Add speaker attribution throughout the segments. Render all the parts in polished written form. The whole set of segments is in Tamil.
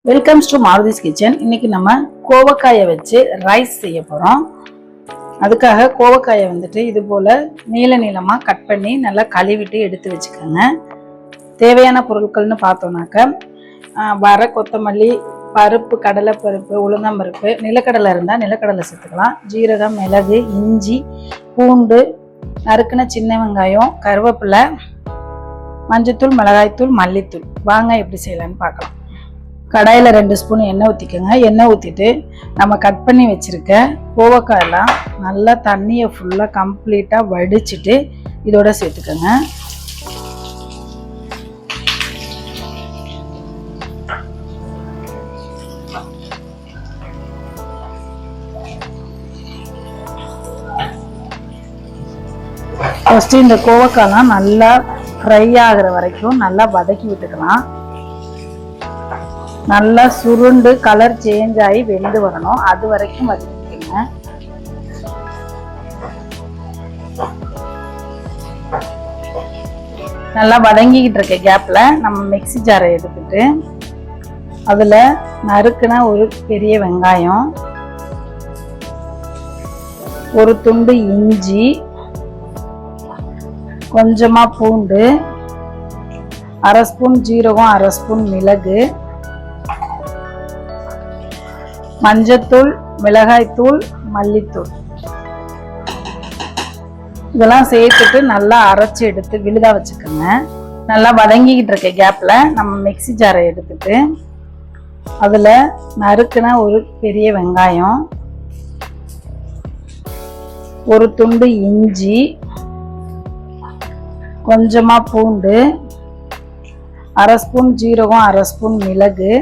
Speaker 1: Welcomes to மாருதிஸ் kitchen. இன்னைக்கு நம்ம கோவக்காயை வச்சு ரைஸ் செய்ய போகிறோம். அதுக்காக கோவக்காயை வந்துட்டு இது போல் நீளமாக கட் பண்ணி நல்லா கழுவிட்டு எடுத்து வச்சுக்கோங்க. தேவையான பொருட்கள்னு பார்த்தோம்னாக்க வர கொத்தமல்லி, பருப்பு, கடலைப்பருப்பு, உளுந்தம்பருப்பு, நிலக்கடலை இருந்தால் நிலக்கடலை சேர்த்துக்கலாம், ஜீரகம், மிளகு, இஞ்சி, பூண்டு, நறுக்குன சின்ன வெங்காயம், கருவேப்பிலை, மஞ்சத்தூள், மிளகாய்த்தூள், மல்லித்தூள். வாங்க எப்படி செய்யலான்னு பார்க்கலாம். கடாயில் 2 ஸ்பூன் எண்ணெய் ஊற்றிக்கோங்க. எண்ணெய் ஊற்றிட்டு நம்ம கட் பண்ணி வச்சுருக்க கோவக்காயெல்லாம் நல்லா தண்ணியை ஃபுல்லாக கம்ப்ளீட்டாக வடிச்சிட்டு இதோட சேர்த்துக்கோங்க. ஃபஸ்ட்டு இந்த கோவக்காயெல்லாம் நல்லா ஃப்ரை ஆகிற வரைக்கும் நல்லா வதக்கி விட்டுக்கலாம். நல்லா சுருண்டு கலர் சேஞ்ச் ஆகி வெந்து வரணும், அது வரைக்கும் வதக்கிக்கோங்க. நல்லா வதங்கிக்கிட்டு இருக்க கேப்ல நம்ம மிக்ஸி ஜாரை எடுத்துட்டு அதுல நறுக்குன ஒரு பெரிய வெங்காயம், ஒரு துண்டு இஞ்சி, கொஞ்சமா பூண்டு, 1/2 ஸ்பூன் ஜீரகம், 1/2 ஸ்பூன் மிளகு, மஞ்சத்தூள், மிளகாய்த்தூள், மல்லித்தூள் இதெல்லாம் சேர்த்துட்டு நல்லா அரைச்சி எடுத்து விழுதா வச்சுக்கோங்க. நல்லா வதங்கிக்கிட்டு இருக்க கேப்ல நம்ம மிக்ஸி ஜாரை எடுத்துட்டு அதுல நறுக்குன ஒரு பெரிய வெங்காயம், ஒரு துண்டு இஞ்சி, கொஞ்சமா பூண்டு, 1/2 ஸ்பூன் ஜீரகம், 1/2 ஸ்பூன் மிளகு,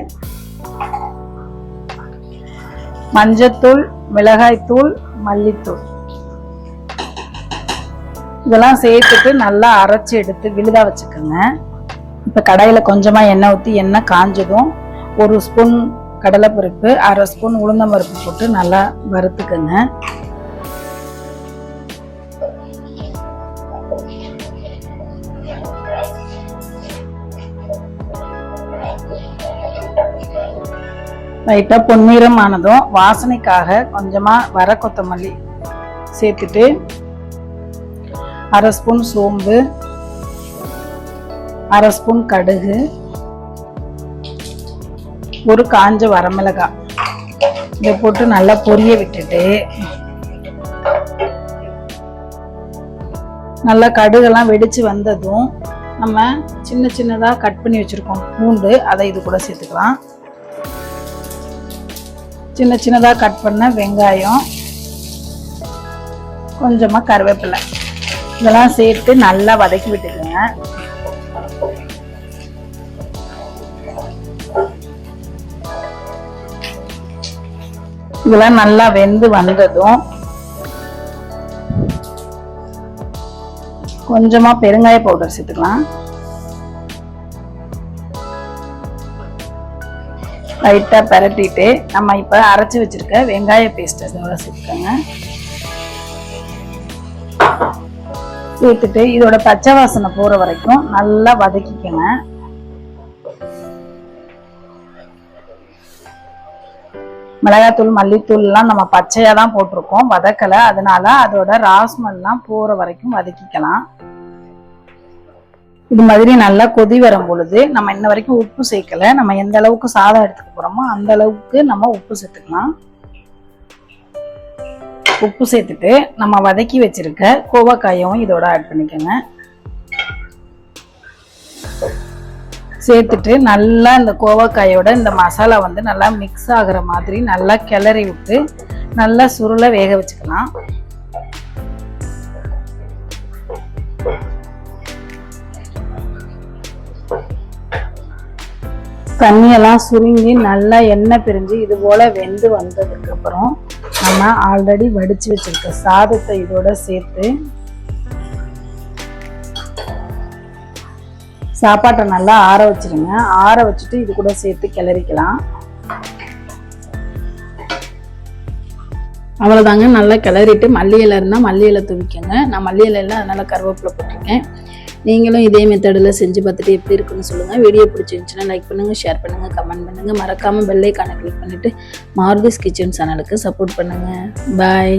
Speaker 1: மஞ்சத்தூள், மிளகாய்த்தூள், மல்லித்தூள் இதெல்லாம் சேர்த்துட்டு நல்லா அரைச்சி எடுத்து விழுதா வச்சுக்கோங்க. இப்போ கடாயில் கொஞ்சமாக எண்ணெய் ஊற்றி எண்ணெய் காஞ்சதும் 1 ஸ்பூன் கடலைப்பருப்பு, 1/2 ஸ்பூன் உளுந்தம்பருப்பு போட்டு நல்லா வறுத்துக்கோங்க. லைட்டாக பொன்னிறம் ஆனதும் வாசனைக்காக கொஞ்சமாக வர கொத்தமல்லி சேர்த்துட்டு 1/2 ஸ்பூன் சோம்பு, 1/2 ஸ்பூன் கடுகு, ஒரு காஞ்ச வரமிளகாய் இதை போட்டு நல்லா பொரிய விட்டுட்டு நல்லா கடுகெல்லாம் வெடிச்சு வந்ததும் நம்ம சின்ன சின்னதாக கட் பண்ணி வச்சுருக்கோம் பூண்டு, அதை இது கூட சேர்த்துக்கலாம். சின்ன சின்னதாக கட் பண்ண வெங்காயம், கொஞ்சமாக கருவேப்பிலை இதெல்லாம் சேர்த்து நல்லா வதக்கி விட்டுக்கோங்க. இதெல்லாம் நல்லா வெந்து வந்ததும் கொஞ்சமாக பெருங்காய பவுடர் சேர்த்துக்கலாம். லைட்டாக பரட்டிட்டு நம்ம இப்போ அரைச்சி வச்சிருக்க வெங்காய பேஸ்ட்டை சேர்த்துக்கோங்க. சேர்த்துட்டு இதோட பச்சை வாசனை போகிற வரைக்கும் நல்லா வதக்கிக்கோங்க. மிளகாத்தூள், மல்லித்தூள்லாம் நம்ம பச்சையாக தான் போட்டிருக்கோம், வதக்கலை. அதனால அதோட ராஸ்மெல்லாம் போகிற வரைக்கும் வதக்கிக்கலாம். இது மாதிரி நல்லா கொதி வரும் பொழுது நம்ம இன்ன வரைக்கும் உப்பு சேர்க்கல, நம்ம எந்த அளவுக்கு சாதம் எடுத்துக்க போறோமோ அந்த அளவுக்கு நம்ம உப்பு சேர்த்துக்கலாம். உப்பு சேர்த்துட்டு நம்ம வதக்கி வச்சிருக்க கோவக்காயும் இதோட ஆட் பண்ணிக்கோங்க. சேர்த்துட்டு நல்லா இந்த கோவக்காயோட இந்த மசாலா வந்து நல்லா மிக்ஸ் ஆகுற மாதிரி நல்லா கிளறி விட்டு நல்லா சுருளை வேக வச்சுக்கலாம். தண்ணியெல்லாம் சுருங்கி நல்லா எண்ணெய் பிரிஞ்சு இது போல வெந்து வந்ததுக்கு அப்புறம் நம்ம ஆல்ரெடி வடிச்சு வச்சிருக்க சாதத்தை இதோட சேர்த்து சாப்பாட்டை நல்லா ஆற வச்சிருங்க. ஆற வச்சுட்டு இது கூட சேர்த்து கிளறிக்கலாம். அவ்வளோதாங்க. நல்லா கிளறிட்டு மல்லி இலை இருந்தால் மல்லி இலை தூவிக்கங்க. நான் மல்லி இலை இல்லை, அதனால கருவேப்பிலை போட்டிருக்கேன். நீங்களும் இதே மெத்தடில் செஞ்சு பார்த்துட்டு எப்படி இருக்குன்னு சொல்லுங்கள். வீடியோ பிடிச்சிருந்துச்சுன்னா லைக் பண்ணுங்கள், ஷேர் பண்ணுங்கள், கமெண்ட் பண்ணுங்கள். மறக்காமல் பெல் ஐகானை கிளிக் பண்ணிவிட்டு மாருதிஸ் கிச்சன் சேனலுக்கு சப்போர்ட் பண்ணுங்கள். பாய்.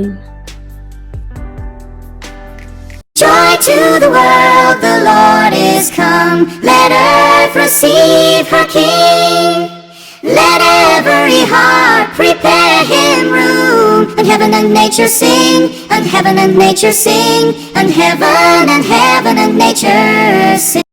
Speaker 2: Joy to the world, the Lord is come. Let earth receive her King. Let every heart prepare him room. And heaven and nature sing, and heaven and nature sing, and heaven and nature sing.